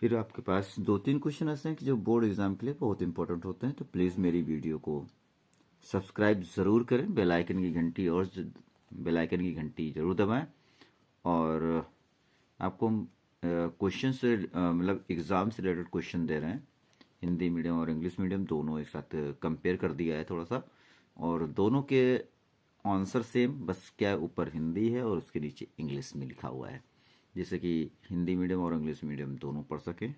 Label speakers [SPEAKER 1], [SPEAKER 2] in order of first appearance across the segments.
[SPEAKER 1] फिर आपके पास 2-3 क्वेश्चन ऐसे हैं कि जो बोर्ड एग्जाम के लिए बहुत इंपॉर्टेंट होते हैं, तो प्लीज़ मेरी वीडियो को सब्सक्राइब ज़रूर करें, बेल आइकन की घंटी ज़रूर दबाएं। और आपको क्वेश्चन से मतलब एग्ज़ाम से रिलेटेड क्वेश्चन दे रहे हैं, हिंदी मीडियम और इंग्लिश मीडियम दोनों एक साथ कंपेयर कर दिया है थोड़ा सा, और दोनों के आंसर सेम, बस क्या ऊपर हिंदी है और उसके नीचे इंग्लिश में लिखा हुआ है, जिससे कि हिंदी मीडियम और इंग्लिश मीडियम दोनों पढ़ सकें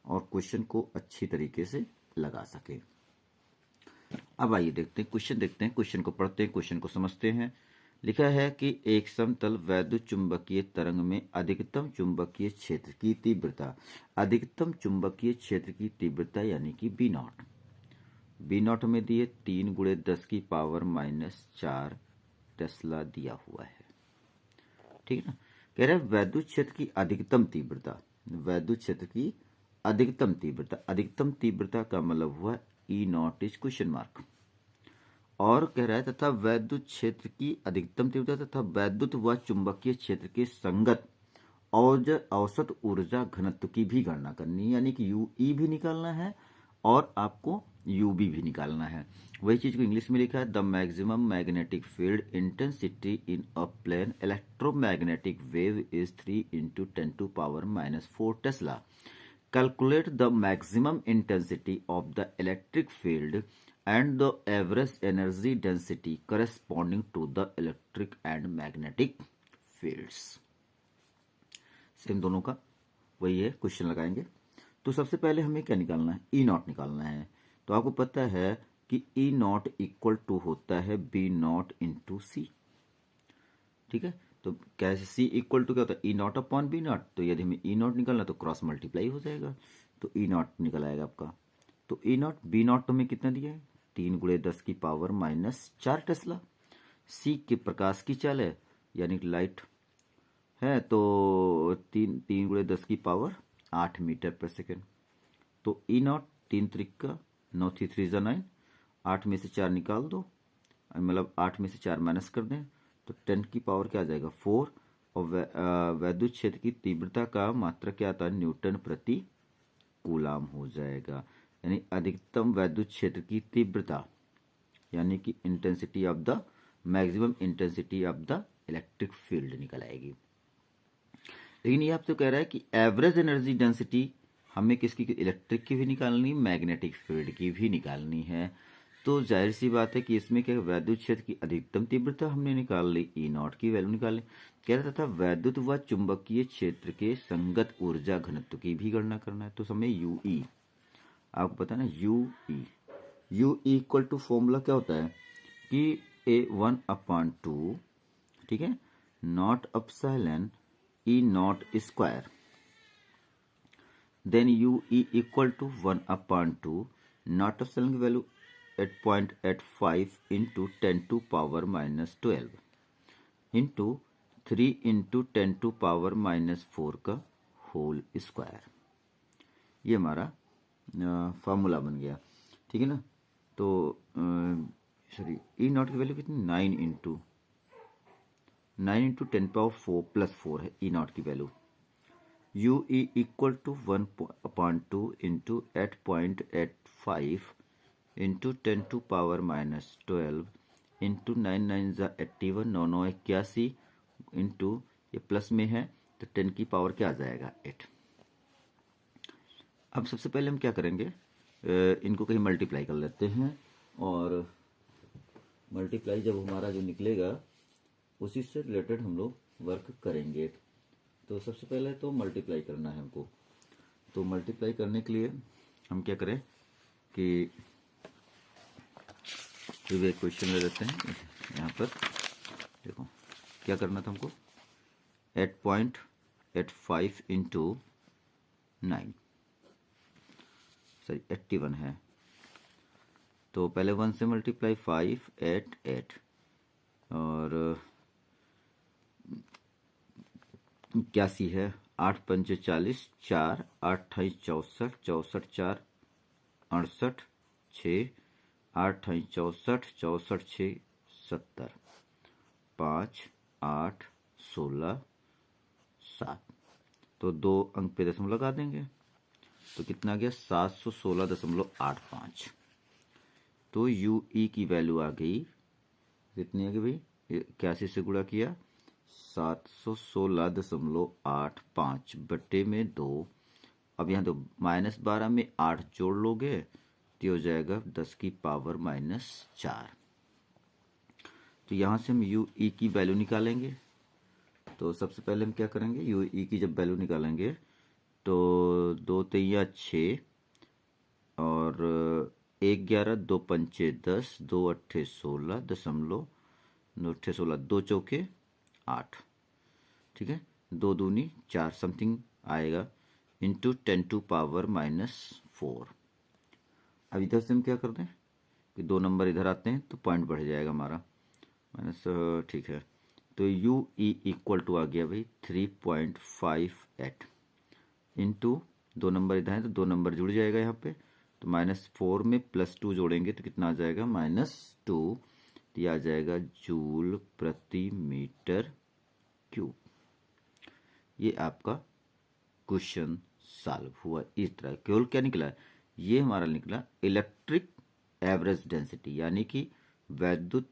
[SPEAKER 1] और क्वेश्चन को अच्छी तरीके से लगा सकें। अब आइए देखते हैं क्वेश्चन को पढ़ते हैं, क्वेश्चन को समझते हैं। लिखा है कि एक समतल वैद्युत चुंबकीय तरंग में अधिकतम चुंबकीय क्षेत्र की तीव्रता यानी कि बी नॉट में दिए 3 × 10⁻⁴ टेस्ला दिया हुआ है। ठीक है ना। कह रहे हैं वैद्युत क्षेत्र की अधिकतम तीव्रता का मतलब हुआ E0 इज क्वेश्चन मार्क। और कह रहा है तथा वैद्युत क्षेत्र की अधिकतम तीव्रता तथा वैद्युत व चुंबकीय क्षेत्र के संगत औसत ऊर्जा घनत्व की भी गणना करनी है, यानी कि यूई भी निकालना है और आपको यूबी भी निकालना है। वही चीज को इंग्लिश में लिखा है, the maximum magnetic field intensity in a plane electromagnetic wave is 3 × 10⁻⁴ tesla. Calculate the maximum intensity of the electric field and the average energy density corresponding to the electric and magnetic fields। Same दोनों का वही है, question लगाएंगे। तो सबसे पहले हमें क्या निकालना है, E0 निकालना है। तो आपको पता है कि E0 इक्वल टू होता है B0 इंटू सी। ठीक है, तो कैसे सी इक्वल टू क्या होता है, E0 अपॉन B0। तो यदि हमें E0 निकालना तो क्रॉस मल्टीप्लाई हो जाएगा, तो E0 निकल आएगा आपका। तो E0 B0 तो हमें कितना दिया है, 3 × 10⁻⁴ टेस्ला। सी के प्रकाश की चाल है, यानी कि लाइट है, तो 3 × 10⁸ मीटर पर सेकेंड। तो E0 3 त्रिक 9 3 3 9, 8 में से 4 निकाल दो, मतलब 8 में से 4 माइनस कर दें तो 10 की पावर क्या आ जाएगा 4। और वैद्युत क्षेत्र की तीव्रता का मात्रा क्या आता है, न्यूटन प्रति कूलाम हो जाएगा। यानी अधिकतम वैद्युत क्षेत्र की तीव्रता यानी कि intensity of the maximum intensity of the electric field निकल आएगी। लेकिन ये आपसे कह रहा है कि एवरेज एनर्जी डेंसिटी हमें किसकी, इलेक्ट्रिक की भी निकालनी, मैग्नेटिक फील्ड की भी निकालनी है। तो जाहिर सी बात है कि इसमें क्या, वैद्युत क्षेत्र की अधिकतम तीव्रता हमने निकाल ली, E0 की वैल्यू निकाल ली। कह रहा था वैद्युत व चुंबकीय क्षेत्र के संगत ऊर्जा घनत्व की भी गणना करना है। तो समय यूई, आपको पता है ना, यू इक्वल टू फॉर्मूला क्या होता है कि A1/2, ठीक है, not epsilon E0 square, then UE equal to 1/2 not epsilon की वैल्यू 8.85 इंटू 10⁻⁻12 इंटू 3 इंटू 10⁻⁻4 का होल स्क्वायर। ये हमारा फार्मूला बन गया। ठीक है ना। तो सॉरी, E0 की वैल्यू कितनी, 9 इंटू 10⁻4 + 4 है E0 की value. UE equal to 1/2 into 8.85 into 10⁻⁻12 into 9 9 81, 9 9 81 into, ये प्लस में है तो 10 की पावर क्या आ जाएगा 8। अब सबसे पहले हम क्या करेंगे, इनको कहीं मल्टीप्लाई कर लेते हैं, और मल्टीप्लाई जब हमारा जो निकलेगा उसी से रिलेटेड हम लोग वर्क करेंगे। तो सबसे पहले तो मल्टीप्लाई करना है हमको। तो मल्टीप्लाई करने के लिए हम क्या करें कि एक क्वेश्चन ले लेते हैं। यहाँ पर देखो क्या करना था हमको, 8.85 इंटू 9, सॉरी 81 है। तो पहले 1 से मल्टीप्लाई 5 8 8, और 81 है, 8 पंचे 40, 4 8 28 64, 64 4 68 6, 8 64 64 6 70, 5 8 16 7। तो 2 अंक पे दशमलव लगा देंगे, तो कितना आ गया 716.85। तो UE की वैल्यू आ गई, कितनी आ गई भाई, 81 से गुणा किया 716.85 बटे में 2। अब यहाँ तो -12 में 8 जोड़ लोगे तो हो जाएगा 10 की पावर -4। तो यहाँ से हम UE की वैल्यू निकालेंगे। तो सबसे पहले हम क्या करेंगे, UE की जब वैल्यू निकालेंगे तो 2 तिया 6 और 1 11 2 पंचे 10 2 अट्ठे 16 दशमलव 9 अट्ठे 16 2 चौके 8, ठीक है, 2 दूनी 4 समथिंग आएगा इंटू 10 टू पावर -4। अब इधर से हम क्या करते हैं कि 2 नंबर इधर आते हैं तो पॉइंट बढ़ जाएगा हमारा माइनस, ठीक है। तो UE इक्वल टू आ गया भाई 3.58 इंटू 2 नंबर इधर है तो 2 नंबर जुड़ जाएगा यहाँ पे, तो -4 में +2 जोड़ेंगे तो कितना आ जाएगा -2, तो यह आ जाएगा जूल प्रति मीटर क्यूब। ये आपका क्वेश्चन सॉल्व हुआ इस तरह। केवल क्या निकला, ये हमारा निकला इलेक्ट्रिक एवरेज डेंसिटी, यानी कि वैद्युत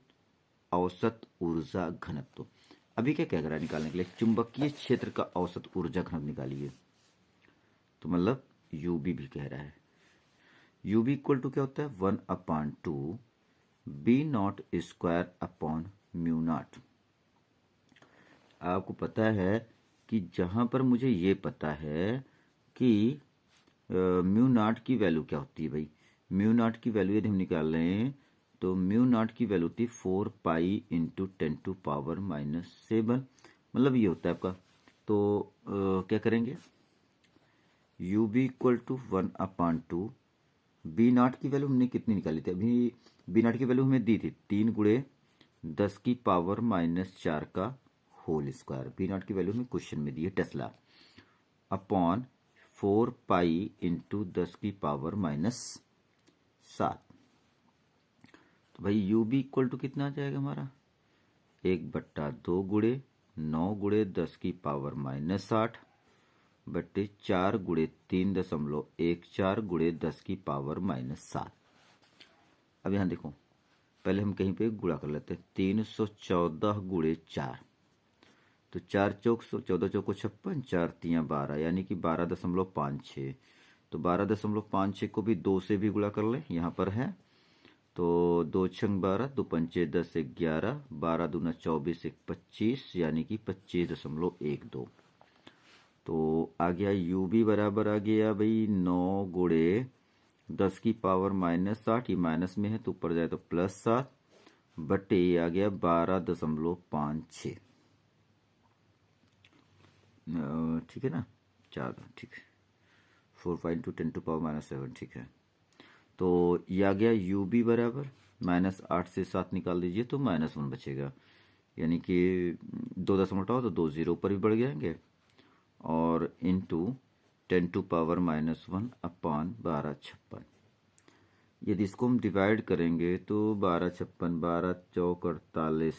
[SPEAKER 1] औसत ऊर्जा घनत्व। अभी क्या कह रहा है निकालने के लिए, चुंबकीय क्षेत्र का औसत ऊर्जा घनत्व निकालिए। तो मतलब UB भी कह रहा है, UB इक्वल टू क्या होता है 1/2 B0² अपॉन μ0। आपको पता है कि जहां पर मुझे ये पता है कि μ0 की वैल्यू क्या होती है भाई, μ0 की वैल्यू यदि हम निकाल रहे हैं तो μ0 की वैल्यू होती है 4 पाई इंटू 10 टू पावर -7, मतलब ये होता है आपका। तो क्या करेंगे, UB इक्वल टू 1/2 B0 की वैल्यू हमने कितनी निकाली थी, अभी B0 की वैल्यू हमें दी थी 3 गुणे 10 की पावर -4 का होल स्क्वायर। B0 की वैल्यू हमें क्वेश्चन में दी है टेस्ला, अपॉन 4 पाई इंटू 10 की पावर -7। तो भाई UB इक्वल टू कितना आ जाएगा हमारा 1/2 गुणे 9 गुणे 10 की पावर -8 बट्टे 4 गुणे 3.14 गुणे 10 की पावर -7। अब यहाँ देखो, पहले हम कहीं पे गुणा कर लेते हैं, 314 गुणे 4, तो 4 चौक 14 चौको 56, 4 तिया 12, यानी कि 12.56। तो 12.56 को भी 2 से भी गुणा कर ले, यहाँ पर है तो 2 छंग 12, 2 पंचे 10 11, 12 दूना 24 1 25, यानी कि 25.12। तो आ गया UB बराबर आ गया भाई 9 गुणे 10 की पावर -8, ये माइनस में है तो ऊपर जाए तो +7 बटे ये आ गया 12.56, ठीक है ना, 4, ठीक है, 4 5 टू 10 टू पावर -7, ठीक है। तो ये आ गया UB बराबर -8 से 7 निकाल दीजिए तो -1 बचेगा, यानी कि 2 दशमलव हटाओ तो 2 जीरो ऊपर भी बढ़ जाएंगे, और इंटू 10 टू पावर -1 अपॉन 1256। यदि इसको हम डिवाइड करेंगे तो 1256, 12 चौक 48,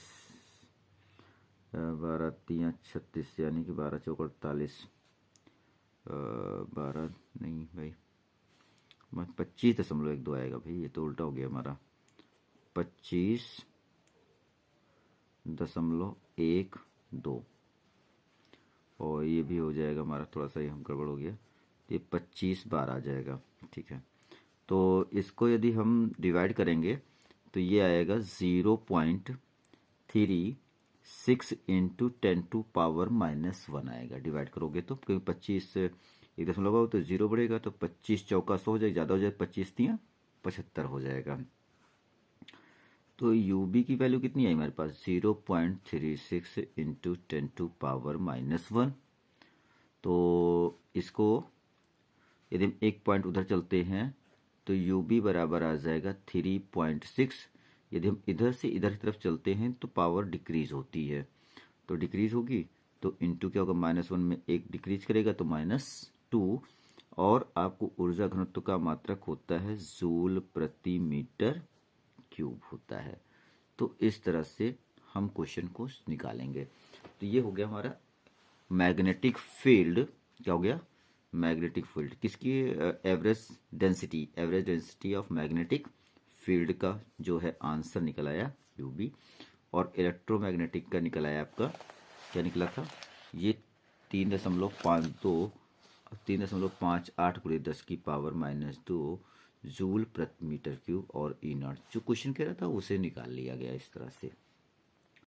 [SPEAKER 1] 12 तिया 36, यानी कि 12 चौक 48, 12 नहीं भाई 25.12 आएगा भाई, ये तो उल्टा हो गया हमारा, 25.12, और ये भी हो जाएगा हमारा, थोड़ा सा ये हम गड़बड़ हो गया, ये 25/12 आ जाएगा, ठीक है। तो इसको यदि हम डिवाइड करेंगे तो ये आएगा 0.36 इंटू 10 टू पावर -1 आएगा, डिवाइड करोगे तो, क्योंकि 25 एक दशमलव लगाओ तो 0 बढ़ेगा, तो 25 चौका 100 हो जाएगा, ज़्यादा हो जाए 25 तिया 75 हो जाएगा। तो UB की वैल्यू कितनी आई हमारे पास 0.36 इंटू 10 टू पावर -1। तो इसको यदि हम एक पॉइंट उधर चलते हैं तो UB बराबर आ जाएगा 3.6। यदि हम इधर से इधर की तरफ चलते हैं तो पावर डिक्रीज होती है, तो डिक्रीज होगी तो इंटू क्या होगा, -1 में एक डिक्रीज करेगा तो -2, और आपको ऊर्जा घनत्व का मात्रक होता है जूल प्रति मीटर क्यूब होता है। तो इस तरह से हम क्वेश्चन को निकालेंगे। तो ये हो गया हमारा मैग्नेटिक फील्ड, क्या हो गया, मैग्नेटिक फील्ड किसकी, average density of magnetic field का जो है आंसर निकल आया यूबी। और इलेक्ट्रोमैग्नेटिक का निकल आया आपका, क्या निकला था ये 3.58 × 10⁻²- जूल प्रति मीटर क्यूब। और ई नॉट जो क्वेश्चन कह रहा था उसे निकाल लिया गया इस तरह से।